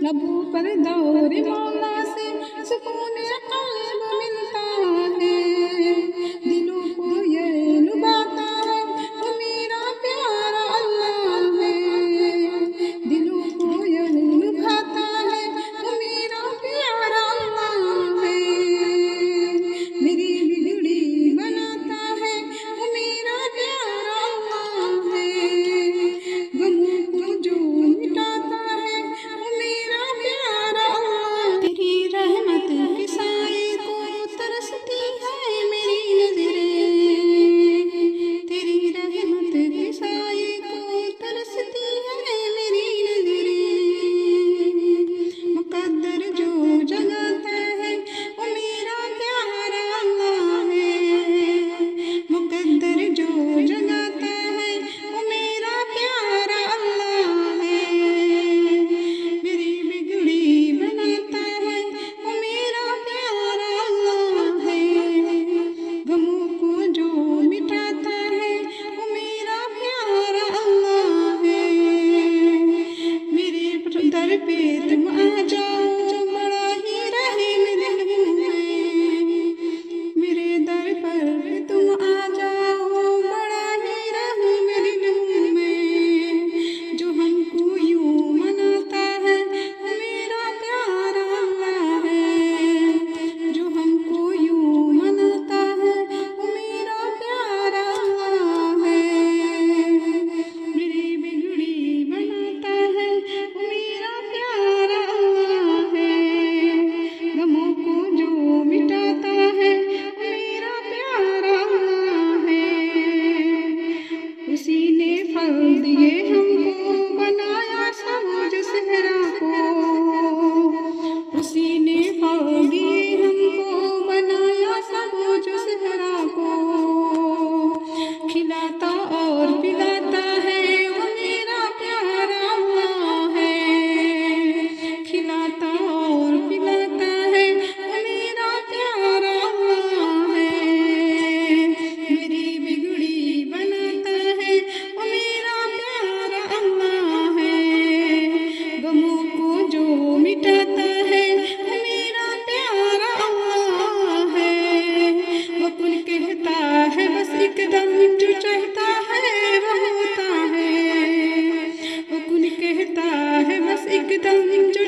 लबों पर दौर मौला से सुकून क़ल्ब मिलता है, दिलों को ये लुभाता है वो मेरा प्यारा अल्लाह है, दिलों को ये लुभाता है वो मेरा प्यारा अल्लाह है, मेरी बिगड़ी बनाता है वो मेरा प्यारा अल्लाह है, गमों को जो मिटाता है वो मेरा प्यारा अल्लाह। तेरी रहमत के साए को तरसती है मेरी नजरें, तेरी रहमत के साए को तरसती है मेरी नजरें, मुकद्दर जो जगाता है वो मेरा प्यारा अल्लाह है, मुकद्दर जो जगाता है वो मेरा प्यारा अल्लाह है, मेरी बिगड़ी बनाता है वो मेरा प्यारा अल्लाह है, गमों को जो मिटाता है वो मेरा प्यारा अल्लाह है, मेरे दर पे तुम आ जाओ बड़ा ही रहम दिल है, मेरे दर पर तुम आ जाओ बड़ा ही रहम दिल में, जो हमको यूं मनाता है वो मेरा प्यारा अल्लाह है, जो हमको यूं मनाता है वो मेरा प्यारा अल्लाह है, मेरी बिगड़ी बनाता है वो मेरा प्यारा अल्लाह है, गमों को जो मिटाता है वो मेरा प्यारा अल्लाह है, उसी ने फल दिए हमको बनाया सबज सहरा को, उसी ने फल दिए हमको बनाया सबज सहरा को, खिलाता और पिलाता है वो मेरा प्यारा अल्लाह है, खिलाता और पिलाता है वो मेरा प्यारा अल्लाह है, मेरी बिगड़ी बनाता है वो मेरा प्यारा अल्लाह है, गमों को जो मिटाता है वो मेरा प्यारा अल्लाह है, वो कुल कहता है बस एकदम जो चाहता है वो होता है, वो कुल कहता है बस एकदम जो